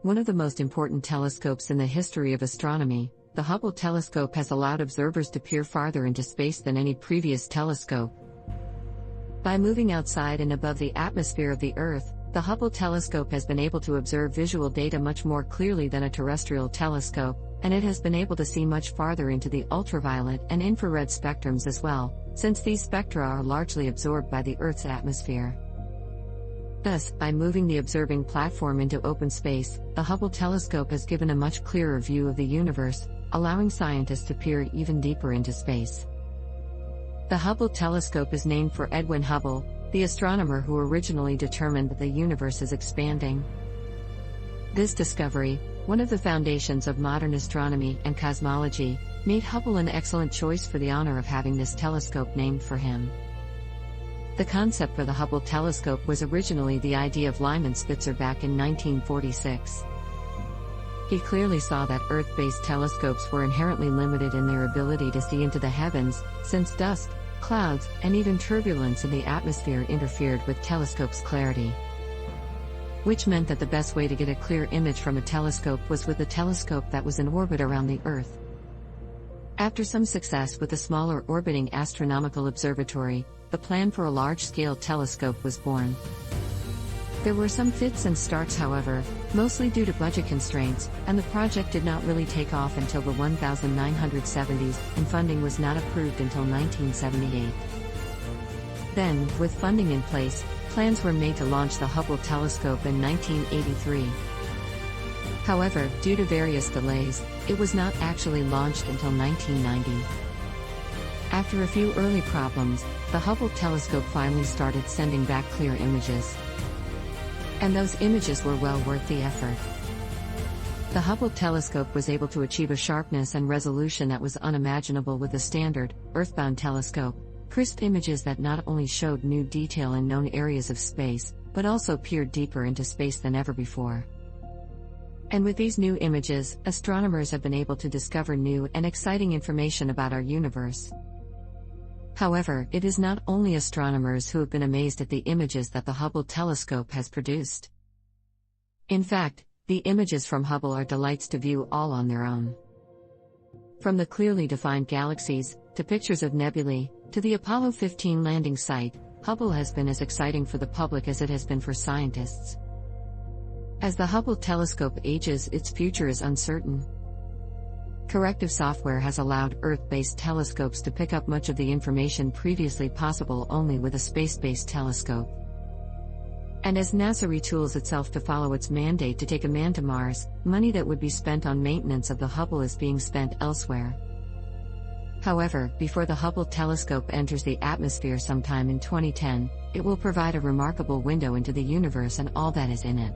One of the most important telescopes in the history of astronomy, the Hubble Telescope has allowed observers to peer farther into space than any previous telescope. By moving outside and above the atmosphere of the Earth, the Hubble Telescope has been able to observe visual data much more clearly than a terrestrial telescope, and it has been able to see much farther into the ultraviolet and infrared spectrums as well, since these spectra are largely absorbed by the Earth's atmosphere. Thus, by moving the observing platform into open space, the Hubble Telescope has given a much clearer view of the universe, allowing scientists to peer even deeper into space. The Hubble Telescope is named for Edwin Hubble, the astronomer who originally determined that the universe is expanding. This discovery, one of the foundations of modern astronomy and cosmology, made Hubble an excellent choice for the honor of having this telescope named for him. The concept for the Hubble telescope was originally the idea of Lyman Spitzer back in 1946. He clearly saw that Earth-based telescopes were inherently limited in their ability to see into the heavens, since dust, clouds, and even turbulence in the atmosphere interfered with telescopes' clarity. Which meant that the best way to get a clear image from a telescope was with a telescope that was in orbit around the Earth. After some success with a smaller orbiting astronomical observatory, the plan for a large-scale telescope was born. There were some fits and starts, however, mostly due to budget constraints, and the project did not really take off until the 1970s, and funding was not approved until 1978. Then, with funding in place, plans were made to launch the Hubble telescope in 1983. However, due to various delays, it was not actually launched until 1990. After a few early problems, the Hubble telescope finally started sending back clear images. And those images were well worth the effort. The Hubble telescope was able to achieve a sharpness and resolution that was unimaginable with a standard, earthbound telescope, crisp images that not only showed new detail in known areas of space, but also peered deeper into space than ever before. And with these new images, astronomers have been able to discover new and exciting information about our universe. However, it is not only astronomers who have been amazed at the images that the Hubble telescope has produced. In fact, the images from Hubble are delights to view all on their own. From the clearly defined galaxies, to pictures of nebulae, to the Apollo 15 landing site, Hubble has been as exciting for the public as it has been for scientists. As the Hubble telescope ages, its future is uncertain. Corrective software has allowed Earth-based telescopes to pick up much of the information previously possible only with a space-based telescope. And as NASA retools itself to follow its mandate to take a man to Mars, money that would be spent on maintenance of the Hubble is being spent elsewhere. However, before the Hubble telescope enters the atmosphere sometime in 2010, it will provide a remarkable window into the universe and all that is in it.